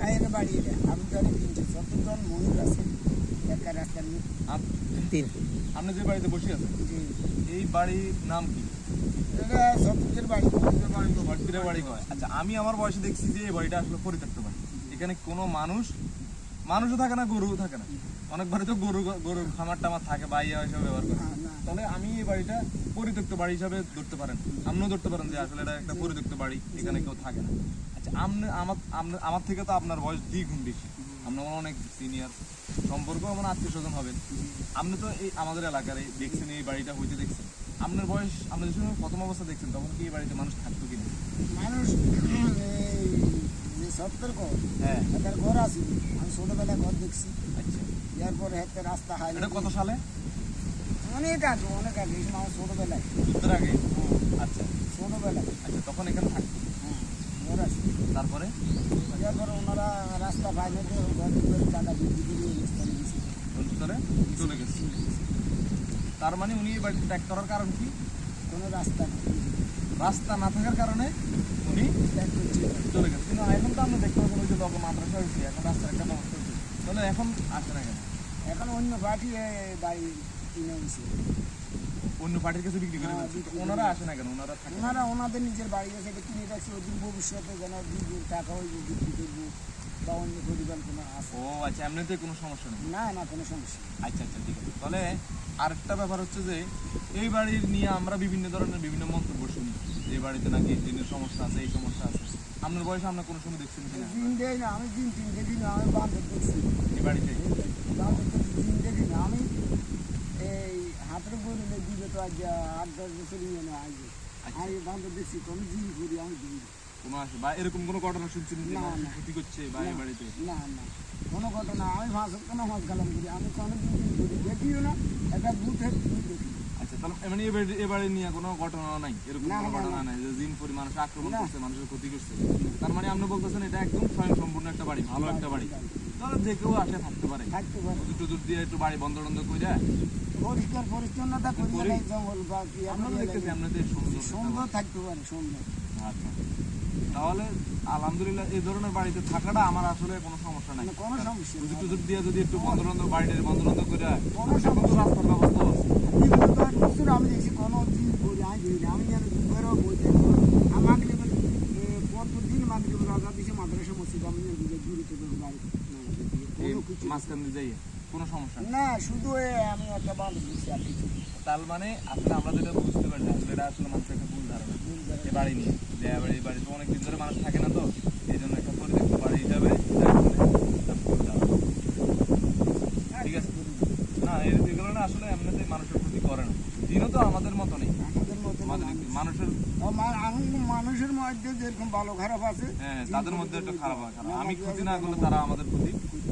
গায়ের বাড়ি এটা আমি জানি 370 জন মহিলা আছে একটা রাস্তার তিন। আপনি যে বাড়িতে বসে আছেন জি এই বাড়ির নাম কি? এটা সত্যের বাড়ি ভট্টিরা বাড়ি কয়। আচ্ছা, আমি আমার বয়সে দেখছি যে এই বাড়িটা আসলে পরিত্যক্ত বাড়ি। এখানে কোনো মানুষও থাকে না, গরুও থাকে না। অনেক বাড়ি তো গরুর খামার টামার থাকে, বাইয়া হিসাবে ব্যবহার করে। তাহলে আমি এই বাড়িটা পরিত্যক্ত বাড়ি হিসাবে ধরতে পারেন, আপনিও ধরতে পারেন যে আসলে এটা একটা পরিত্যক্ত বাড়ি, এখানে কেউ থাকে না। আচ্ছা, আমার থেকে তো আপনার বয়স দ্বিগুণ বেশি, আপনার অনেক সিনিয়র, সম্পর্ক আমার আত্মীয় স্বজন হবেন। আপনি তো এই আমাদের এলাকার দেখছেন, এই বাড়িটা হইতে দেখছেন। আপনার বয়স, আপনি যে সময় প্রথম অবস্থা দেখছেন তখন কি এই বাড়িতে মানুষ থাকতো কিনা? মানুষ এই যে সত্তর ঘর হ্যাঁ। এটার ঘর আছে, আমি ছোটবেলায় ঘর দেখছি। আচ্ছা, এরপরে একটা রাস্তা হয় এটা কত সালে? অনেক আগে এই সময় আমার ছোটবেলায় যুদ্ধের আগে? আচ্ছা ছোটবেলায় আচ্ছা, তখন এখানে থাকতো। হ্যাঁ ঘর আছে। তারপরে এরপরে ওনারা রাস্তা পায় না, ঘর টাকা বিক্রি করে এই স্থানে গেছে। ভিতরে চলে গেছে। তার মানে উনি এই বাড়িতে ত্যাগ করার কারণ কি? কোনো রাস্তা নেই, রাস্তা না থাকার কারণে উনি ত্যাগ করছে। চলে গেছে। কিন্তু এখন তো আমরা দেখতে পাচ্ছি ওই যে লগে মাদ্রাসা হয়েছে, এখন রাস্তার একটা ব্যবস্থা হয়েছে, তাহলে এখন আসে না কেন? এখন অন্য পার্টি বাড়ি কিনে নিছে। অন্য পার্টির কাছে বিক্রি করে হ্যাঁ, দিচ্ছে। বিক্রি করে ওনারা আসে না কেন? ওনারা থাকে না। ওনারা ওনাদের নিজের বাড়ি আছে, এটা কিনে রাখছে, ওদের ভবিষ্যতে যেন টাকা হইব বিক্রি করবো বা অন্য পরিকল্পনা আছে। ও আচ্ছা, এমনিতে কোনো সমস্যা নেই। না না কোনো সমস্যা নেই। আচ্ছা আচ্ছা, ঠিক আছে। তাহলে আরেকটা ব্যাপার হচ্ছে যে এই বাড়ির নিয়ে আমরা বিভিন্ন ধরনের বিভিন্ন মন্তব্য শুনি, যে এই বাড়িতে নাকি দিনের সমস্যা আছে, এই সমস্যা আছে। আপনার বয়সে আপনার কোনো সময় দেখছেন কিনা দিন দেয় না, আমি দিন দেখি না, আমি বান্ধব দেখছি। এই বাড়িতে? বান্ধব দিন দেখি না, আমি এই হাতের গরুলে দিবে তো আজ 8-10 বছর ইয়ে না আগে আমি বান্ধব দেখছি, কোনো দিন করি আমি দিই কোনো আসে বা এরকম কোনো ঘটনা শুনছেন যে না, মানুষ না। ক্ষতি করছে বা এই বাড়িতে? না না কোনো ঘটনা, আমি কোনো মাছ গালাম করি, আমি কোনো দিন করি দেখিও না, একটা বুথের দেখি। আচ্ছা, তাহলে মানে এই বাড়ি নিয়ে কোনো ঘটনা নাই, এরকম না, কোনো না, ঘটনা না। নাই যে জিন পরি মানুষ আক্রমণ না। করছে, মানুষের ক্ষতি করছে? তার মানে আপনি বলতেছেন এটা একদম স্বয়ংসম্পূর্ণ একটা বাড়ি, ভালো একটা বাড়ি, তাহলে যে কেউ আসে থাকতে পারে। থাকতে পারে, টুজুর দিয়ে একটু বাড়ি বন্ধ টন্ধ করে পরিষ্কার পরিচ্ছন্নতা করি, করি। জঙ্গল বা কি আমরা তো দেখতেছি আপনাদের সুন্দর একটা সুন্দর বাড়ি। থাকতে পারে, সুন্দর। আচ্ছা, তাহলে আলহামদুলিল্লাহ এই ধরনের বাড়িতে থাকাটা আমার আসলে কোনো সমস্যা নাই। মানে কোনো সমস্যা নেই। টুজুর দিয়ে যদি একটু বন্ধ টন্ধ বাড়িটা বন্ধ টন্ধ করে কোনো এখন তো রাস্তার ব্যবস্থা আছে। বিগত 10 বছর আমি দেখছি কোনো দিন করি আমি দিই না, আমি যেন ঘরেও বইতে আমাকে প্রতিদিন মাগরিব রাজা দিছে মাদ্রাসা মসজিদ, আমি যেন দূরে থেকে বাড়ি এই কোনো কিছু মাঝখান দিয়ে যাই কোনো সমস্যা নেই। না, শুধু আমি একটা বান্ধব দিচ্ছি আর কিছু না। তার মানে আসলে আমরা যেটা বুঝতে পারি আসলে এটা আসলে মানুষের একটা ভুল ধারণা এই বাড়ি নিয়ে, যে এই বাড়িতে অনেক দিন ধরে মানুষ থাকে না, তো এই জন্য একটা পরিত্যক্ত বাড়ি হিসাবে এটা আসলে একটা ভুল ধারণা। ঠিক আছে, না এগুলো না আসলে এমনিতে মানুষের ক্ষতি করে না, দিনও তো আমাদের মতো নেই, আমাদের মতো আমাদের মানুষের মানুষের মধ্যে যেরকম ভালো খারাপ আছে, হ্যাঁ তাদের মধ্যে একটা খারাপ হয়। আমি ক্ষতি না করলে তারা আমাদের ক্ষতি করবে।